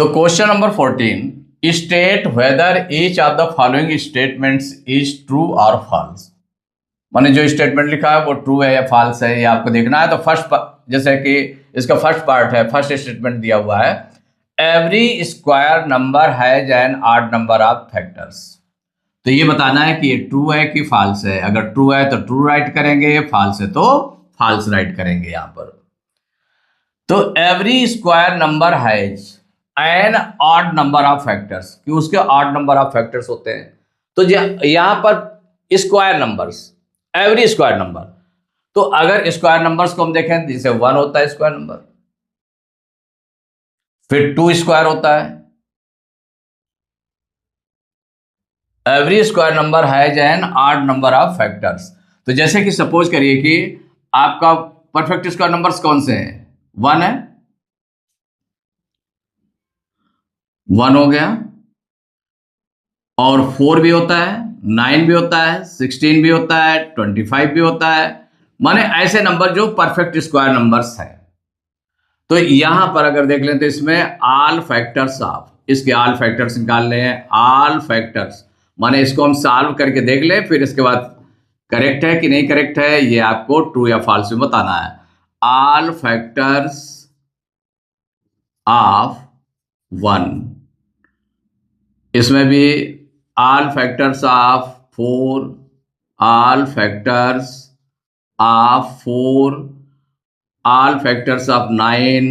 तो question number 14, state whether each of the following statements is true और false. माने जो स्टेटमेंट लिखा है वो ट्रू है या फॉल्स है, ये आपको देखना है। तो फर्स्ट, जैसे कि इसका फर्स्ट पार्ट है, फर्स्ट स्टेटमेंट दिया हुआ है, every square number has an odd number of factors. तो ये बताना है कि ये ट्रू है कि फॉल्स है। अगर ट्रू है तो ट्रू राइट करेंगे, फॉल्स है तो फॉल्स राइट करेंगे यहां पर। तो every square number has an odd number of factors, कि उसके ऑड नंबर ऑफ फैक्टर्स होते हैं। तो यहां पर square numbers, every square number, तो अगर स्क्वायर नंबर्स को हम देखें, जैसे 1 होता है स्क्वायर नंबर, फिर 2 स्क्वायर होता है। Every square number has an odd number of factors. तो जैसे कि सपोज करिए कि आपका परफेक्ट स्क्वायर नंबर्स कौन से हैं, 1 है, 1 हो गया, और 4 भी होता है, 9 भी होता है, 16 भी होता है, 25 भी होता है। माने ऐसे नंबर जो परफेक्ट स्क्वायर नंबर्स हैं। तो यहां पर अगर देख लें तो इसमें ऑल फैक्टर्स ऑफ, इसके ऑल फैक्टर्स निकाल लें, ऑल फैक्टर्स माने इसको हम सॉल्व करके देख लें, फिर इसके बाद करेक्ट है कि नहीं करेक्ट है ये आपको ट्रू या फॉल्स में बताना है। ऑल फैक्टर्स ऑफ 1, इसमें भी all factors of 4, all factors of 4, all factors of 9।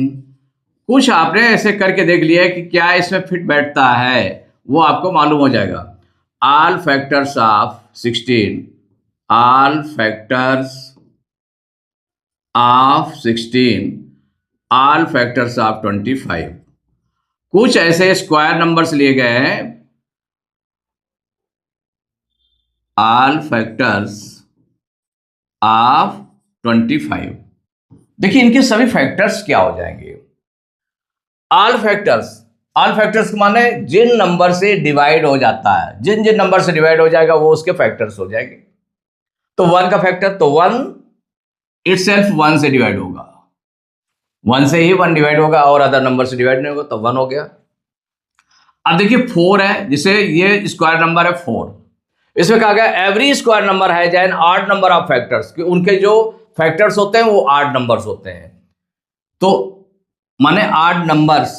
कुछ आपने ऐसे करके देख लिया है कि क्या इसमें फिट बैठता है, वो आपको मालूम हो जाएगा। All factors of 16, all factors of 16, all factors of 25। कुछ ऐसे स्क्वायर नंबर्स लिए गए हैं, ऑल फैक्टर्स ऑफ 25। देखिए इनके सभी फैक्टर्स क्या हो जाएंगे, ऑल फैक्टर्स। ऑल फैक्टर्स माने जिन नंबर से डिवाइड हो जाता है, जिन जिन नंबर से डिवाइड हो जाएगा वो उसके फैक्टर्स हो जाएंगे। तो 1 का फैक्टर, तो 1 इटसेल्फ 1 से डिवाइड होगा, 1 से ही 1 डिवाइड होगा और अदर नंबर से डिवाइड नहीं होगा, तो 1 हो गया। अब देखिए 4 है, जिसे ये स्क्वायर नंबर है 4, इसमें कहा गया एवरी स्क्वायर नंबर है an odd number of factors, कि उनके जो फैक्टर्स होते हैं वो ऑड नंबर्स होते हैं। तो माने ऑड नंबर्स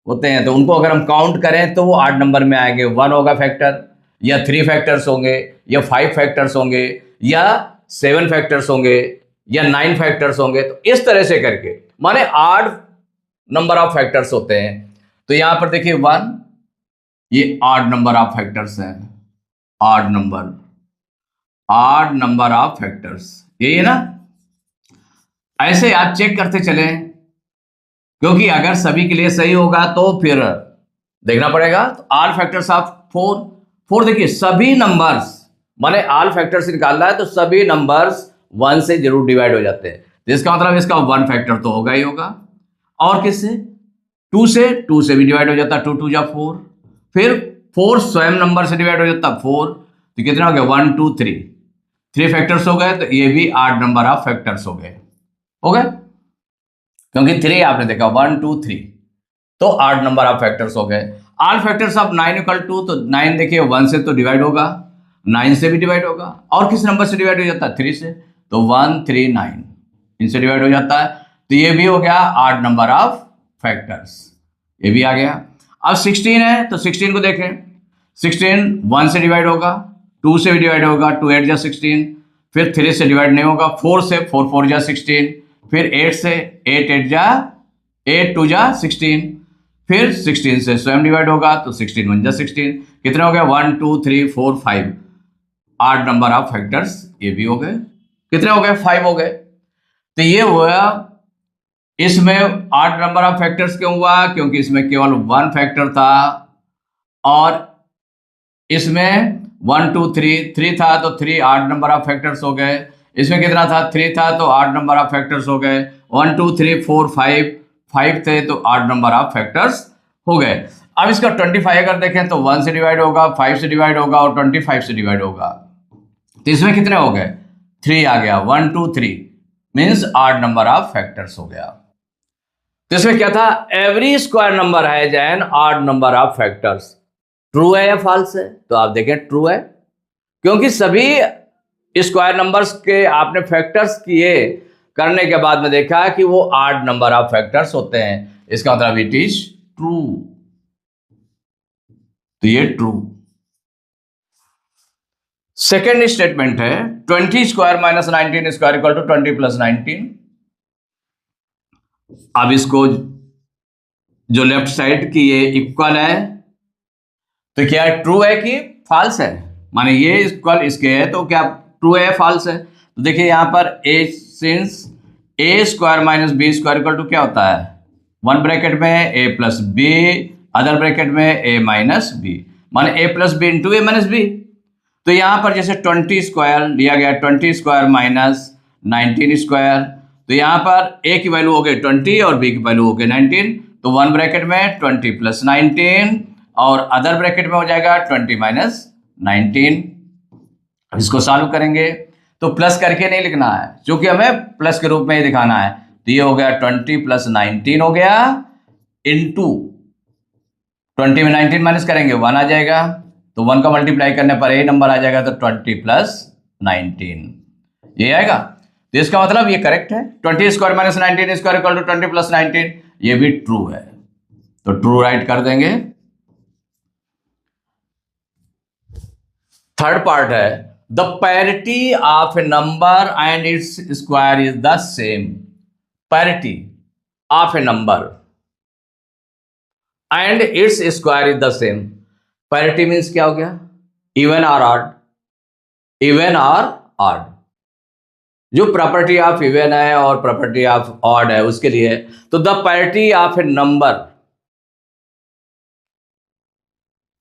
होते हैं, तो उनको अगर हम काउंट करें तो वो ऑड नंबर में आएंगे। 1 होगा फैक्टर, या 3 फैक्टर्स होंगे, या 5 फैक्टर्स होंगे, या 7 फैक्टर्स होंगे, या 9 फैक्टर्स होंगे। तो इस तरह से करके माने ऑड नंबर ऑफ फैक्टर्स होते हैं। तो यहां पर देखिए 1, ये ऑड नंबर ऑफ फैक्टर्स हैं, ऑड नंबर ऑफ फैक्टर्स, यही है ना। ऐसे आप चेक करते चलें, क्योंकि अगर सभी के लिए सही होगा तो फिर देखना पड़ेगा। तो ऑल फैक्टर्स ऑफ 4, देखिए सभी नंबर्स, माने ऑल फैक्टर्स निकालना है तो सभी नंबर्स 1 से जरूर डिवाइड हो जाते हैं, जिसका मतलब इसका 1 फैक्टर तो होगा ही होगा। और किससे, 2 से भी डिवाइड हो जाता है, 2 2 जा 4, फिर 4 स्वयं नंबर से डिवाइड हो जाता है 4, तो कितना हो गया 1 2 3 फैक्टर्स हो गए। तो ये भी ऑड नंबर ऑफ फैक्टर्स हो गए, क्योंकि 3 आपने देखा 1 2 3, तो ऑड नंबर ऑफ फैक्टर्स हो गए। All factors of 9 equal to, तो 9 देखिए 1 से तो डिवाइड होगा, 9 से भी डिवाइड होगा, और किस नंबर से डिवाइड हो जाता है 3 से, तो 1 3 9 इनसे डिवाइड हो जाता है। तो ये भी हो गया ऑड नंबर ऑफ फैक्टर्स, ये भी आ गया। अब 16 है, तो 16 को देखें, 16 1 से डिवाइड होगा, 2 से भी डिवाइड होगा, 2 8 जा 16, फिर 3 से डिवाइड नहीं होगा, 4 से, 4 4 जा 16, फिर 8 से, 8 8 जा 8 2 जा 16, फिर 16 से स्वयं डिवाइड होगा, तो 16 1 जा 16, कितने हो गए 1 2 3 4 5, ऑड नंबर ऑफ फैक्टर्स ये भी हो गए। कितने हो गए, 5 हो गए। तो ये हुआ, इसमें ऑड नंबर ऑफ फैक्टर्स क्यों हुआ, क्योंकि इसमें केवल 1 फैक्टर था, और इसमें 1 2 3 था, तो 3 ऑड नंबर ऑफ फैक्टर्स हो गए। इसमें कितना था, 3 था, तो ऑड नंबर ऑफ फैक्टर्स हो गए। 1 2 3 4 5 थे, तो ऑड नंबर ऑफ फैक्टर्स हो गए। अब इसका 25 अगर देखें तो 1 से डिवाइड होगा, 5 से डिवाइड होगा, और 25 से डिवाइड होगा। तो इसमें कितने हो गए, 3 आ गया, 1 2 3 means odd number of factors हो गया। तो इसमें क्या था, every square number has an odd number of factors. True है या फॉल्स है? तो आप देखें ट्रू है, क्योंकि सभी स्क्वायर नंबर्स के आपने फैक्टर्स किए करने के बाद में देखा कि वो ऑड नंबर ऑफ फैक्टर्स होते हैं, इसका मतलब इट इज ट्रू। तो ये ट्रू। सेकेंड स्टेटमेंट है 20 square minus 19 square equal to 20 plus 19। अब इसको जो लेफ्ट साइड की ये इक्वल है, तो क्या ट्रू है कि फॉल्स है? माने ये इक्वल इसके है, तो क्या ट्रू है फॉल्स है? तो देखिए यहां पर A, since A square minus B square equal to क्या होता है, वन ब्रैकेट में A plus B, other bracket में ए माइनस बी, माने A plus B into A minus B. तो यहां पर जैसे 20 स्क्वायर लिया गया, 20 स्क्वायर माइनस 19 स्क्वायर, तो यहां पर ए की वैल्यू हो गई 20 और बी की वैल्यू हो गई 19, तो वन ब्रैकेट में 20 प्लस 19 और अदर ब्रैकेट में हो जाएगा 20 माइनस 19। इसको सॉल्व करेंगे तो प्लस करके नहीं लिखना है, क्योंकि हमें प्लस के रूप में ही दिखाना है। तो ये हो गया 20 प्लस 19 हो गया, इंटू 20 में 19 माइनस करेंगे 1 आ जाएगा, तो 1 का मल्टीप्लाई करने पर ए नंबर आ जाएगा, तो 20 प्लस 19 ये आएगा। तो इसका मतलब ये करेक्ट है, 20 square minus 19 square equal to 20 plus 19, ये भी ट्रू है, तो ट्रू राइट कर देंगे। थर्ड पार्ट है the parity of A number and its square is the same. Parity of A number and its square is the same. Parity means क्या हो गया, इवन और ऑड, इवन और ऑड। जो property of even है और property of odd है उसके लिए, तो the parity of A number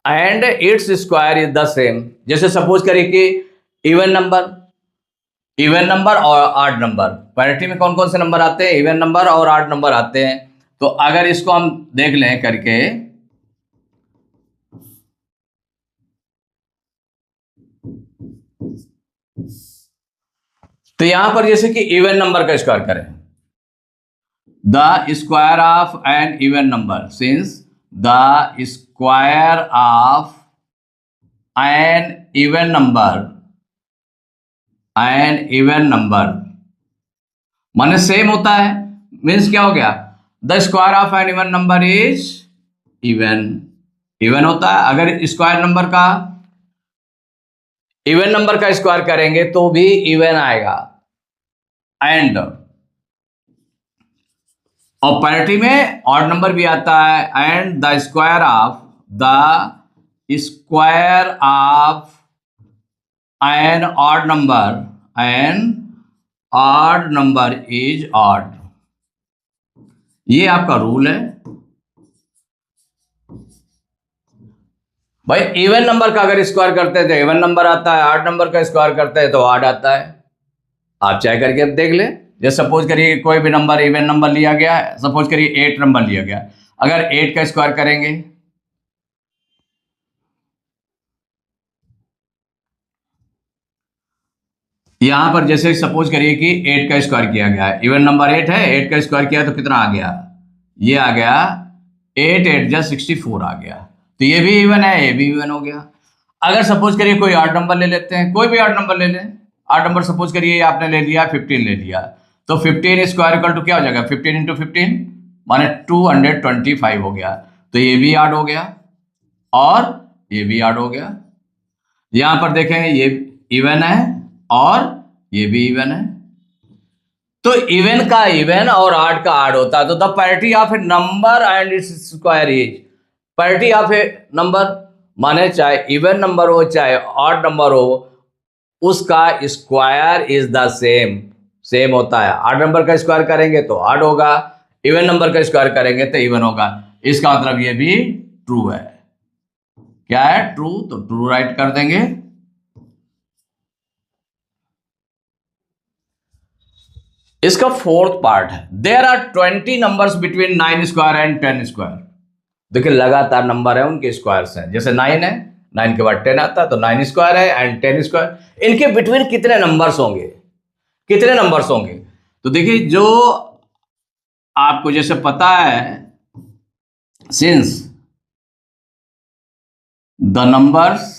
and its square is the same. जैसे सपोज करिए कि इवन नंबर और ऑड नंबर, पैरिटी में कौन कौन से नंबर आते हैं, इवन नंबर और ऑड नंबर आते हैं। तो अगर इसको हम देख लें करके, तो यहां पर जैसे कि इवन नंबर का स्क्वायर करें, the square of an even number, since the square of an even number माने सेम होता है, मीन्स क्या हो गया, the square of an even number is even होता है। अगर स्क्वायर नंबर का इवन नंबर का स्क्वायर करेंगे तो भी इवन आएगा। एंड और पैरिटी में ऑड नंबर भी आता है, and the square of an odd number is odd. ये आपका रूल है भाई। इवन नंबर का अगर स्क्वायर करते हैं तो इवन नंबर आता है, ऑड नंबर का स्क्वायर करते हैं तो ऑड आता है। आप चाहे करके अब देख ले। जैसे सपोज करिए कोई भी नंबर इवन नंबर लिया गया है, सपोज करिए 8 नंबर लिया गया, अगर 8 का स्क्वायर करेंगे, यहां पर जैसे सपोज करिए कि 8 का स्क्वायर किया गया है, इवन नंबर 8 है, 8 का स्क्वायर किया तो कितना आ गया, ये आ गया 8 8 जा 64 आ गया, तो ये भी इवन है, ये भी इवन हो गया। अगर सपोज करिए कोई ऑड नंबर ले लेते हैं, कोई भी ऑड नंबर ले लें, ऑड नंबर सपोज करिए आपने ले लिया 15 ले लिया, तो 15 स्क्वायर इक्वल टू क्या हो जाएगा, 15 इंटू 15 माने 225 हो गया, तो ये भी ऐड हो गया और ये भी ऐड हो गया। यहां पर देखेंगे ये इवन है और ये भी इवन है, तो इवन का इवन और ऑड का ऑड होता है। तो the parity of A number and its square is, parity of A number माने चाहे इवन नंबर हो चाहे ऑड नंबर हो, उसका स्क्वायर इज द सेम होता है। ऑड नंबर का स्क्वायर करेंगे तो ऑड होगा, इवन नंबर का स्क्वायर करेंगे तो इवन होगा। इसका मतलब ये भी ट्रू है। क्या है, ट्रू, तो ट्रू राइट कर देंगे। इसका फोर्थ पार्ट है there are 20 numbers between 9 square and 10 square. देखिए लगातार नंबर है, उनके स्क्वायर्स हैं, जैसे 9 है, 9 के बाद 10 आता है तो 9 स्क्वायर है एंड 10 स्क्वायर। इनके बिटवीन कितने नंबर्स होंगे, तो देखिए जो आपको जैसे पता है, since the numbers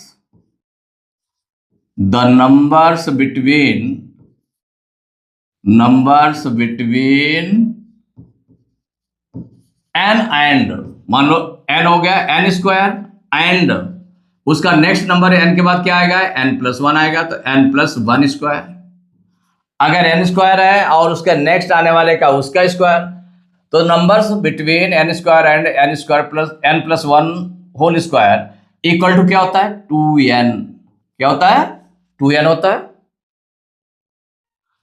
between n and, मान लो एन हो गया एन स्क्वायर, एंड उसका नेक्स्ट नंबर एन के बाद क्या आएगा, एन प्लस वन आएगा, तो एन प्लस वन स्क्वायर। अगर एन स्क्वायर है और उसके नेक्स्ट आने वाले का उसका स्क्वायर, तो numbers between n square and n square plus n plus one whole square equal to क्या होता है, 2n। क्या होता है, 2n होता है।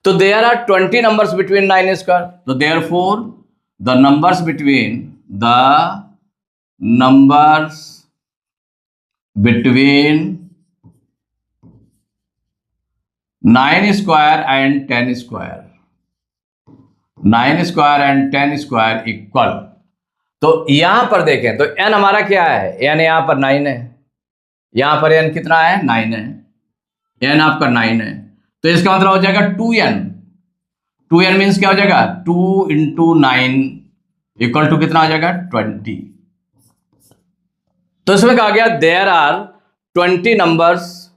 तो there are 20 numbers between 9 square, तो therefore the numbers between 9 square and 10 square, 9 square and 10 square equal. तो यहां पर देखें तो n हमारा क्या है, n यहां पर 9 है, यहां पर n कितना है, 9 है, n आपका 9 है, तो इसका मतलब हो जाएगा 2n। 2n मीन्स क्या हो जाएगा, 2 इंटू 9 इक्वल टू कितना हो जाएगा, 20। तो इसमें कहा गया देयर आर 20 नंबर्स,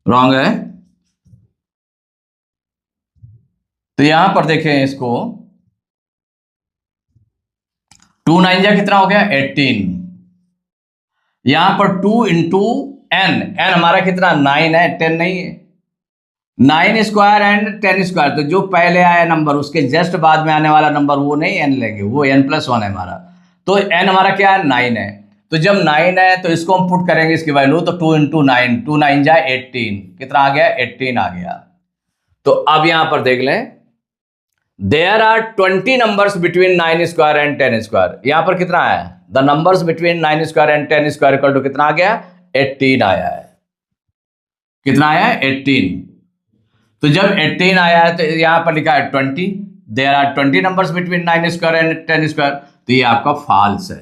रॉन्ग है। तो यहां पर देखें इसको, 2 9 जा कितना हो गया, 18। यहां पर 2 इंटू एन, एन हमारा कितना 9 है, 10 नहीं है। 9 स्क्वायर एंड 10 स्क्वायर, तो जो पहले आया नंबर उसके जस्ट बाद में आने वाला नंबर वो नहीं एन लेंगे, वो n प्लस वन है हमारा। तो n हमारा क्या है, 9 है। तो जब 9 है तो इसको हम पुट करेंगे इसकी वैल्यू, तो 2 इंटू 9, 2 9 जा 18, कितना आ गया, 18 आ गया। तो अब यहां पर देख लें, there are 20 numbers between 9 square and 10 square. यहां पर कितना है, the numbers between 9 square and 10 square equal to कितना आ गया, 18 आया है। कितना आया है, 18। तो जब 18 आया है तो यहां पर लिखा है 20, there are 20 numbers between 9 square and 10 square, तो ये आपका फॉल्स है।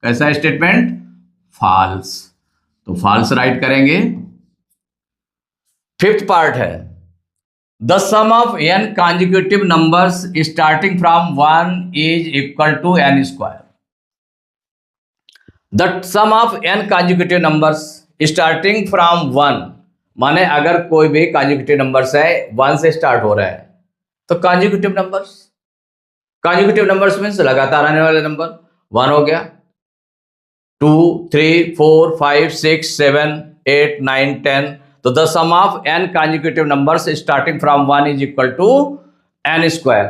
कैसा स्टेटमेंट, फॉल्स। तो फॉल्स राइट करेंगे। फिफ्थ पार्ट है, the sum of n consecutive numbers starting from 1 is equal to n square. The sum of n consecutive numbers starting from 1, माने अगर कोई भी कॉन्जिक्यूटिव नंबर्स है 1 से स्टार्ट हो रहा है, तो कॉन्जिक्यूटिव नंबर्स मीन्स लगातार आने वाले नंबर। 1 हो गया, 2 3 4 5 6 7 8 9 10, तो the sum of n consecutive numbers starting from 1 is equal to n square.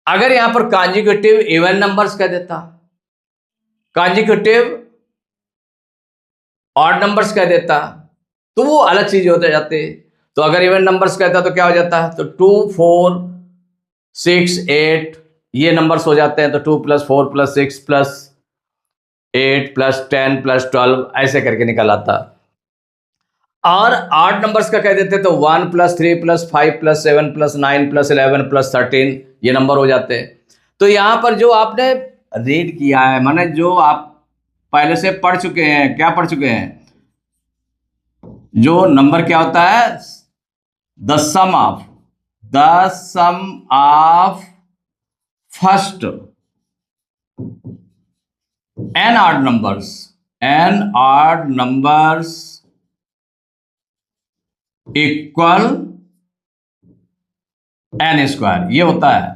अगर यहां पर कॉन्जिक्यूटिव इवन नंबर्स कह देता, कॉन्जिक्यूटिव ऑड नंबर्स कह देता, तो वो अलग चीज होते जाते। तो अगर इवन नंबर्स कहता तो क्या हो जाता है, तो 2 4 6 8 ये नंबर्स हो जाते हैं, तो 2 + 4 + 6 + 8 + 10 + 12 ऐसे करके निकल आता। और आठ नंबर्स का कह देते तो 1 + 3 + 5 + 7 + 9 + 11 + 13 ये नंबर हो जाते हैं। तो यहां पर जो आपने रीड किया है, माने जो आप पहले से पढ़ चुके हैं, क्या पढ़ चुके हैं, जो नंबर क्या होता है, the sum of first n odd numbers equal n square, ये होता है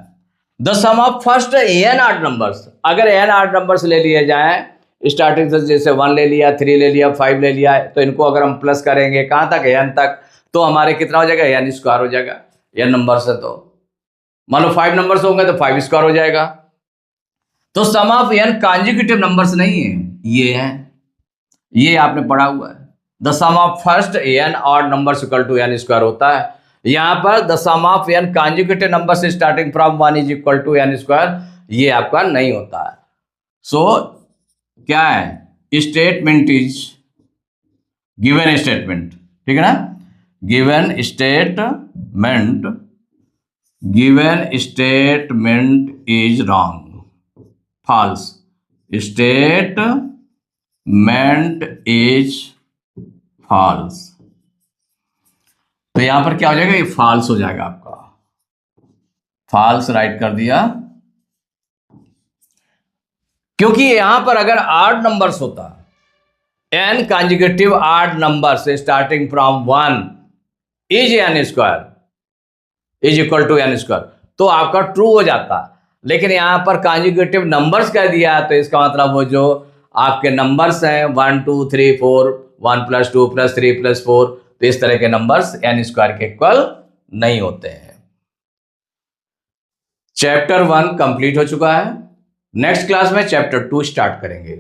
the sum of first n odd numbers। अगर n odd numbers ले लिए जाए स्टार्टिंग से, जैसे 1 ले लिया, 3 ले लिया, 5 ले लिया, तो इनको अगर हम प्लस करेंगे कहां तक, n तक, तो हमारे कितना हो जाएगा, n स्क्वायर हो जाएगा। n नंबर्स है तो मान लो 5 नंबर्स होंगे तो 5 स्क्वायर हो जाएगा। तो sum of n consecutive numbers नहीं है, ये है, ये आपने पढ़ा हुआ है। The sum of first n odd numbers equal to n square होता है। यहां पर the sum of n consecutive numbers starting from 1 is equal to n square, ये आपका नहीं होता है। सो क्या है, स्टेटमेंट इज गिवन स्टेटमेंट, ठीक है ना, given statement is wrong, false statement is false. तो यहां पर क्या हो जाएगा, ये फॉल्स हो जाएगा आपका। फॉल्स राइट कर दिया, क्योंकि यहां पर अगर आड नंबर्स होता, n कंसेक्यूटिव आड नंबर से starting from 1 is n square is equal to n square, तो आपका ट्रू हो जाता। लेकिन यहां पर कंसेक्यूटिव नंबर्स कह दिया, तो इसका मतलब वो जो आपके नंबर्स हैं 1 2 3 4 1 + 2 + 3 + 4, तो इस तरह के नंबर्स n स्क्वायर के इक्वल नहीं होते हैं। चैप्टर 1 कंप्लीट हो चुका है। नेक्स्ट क्लास में चैप्टर 2 स्टार्ट करेंगे।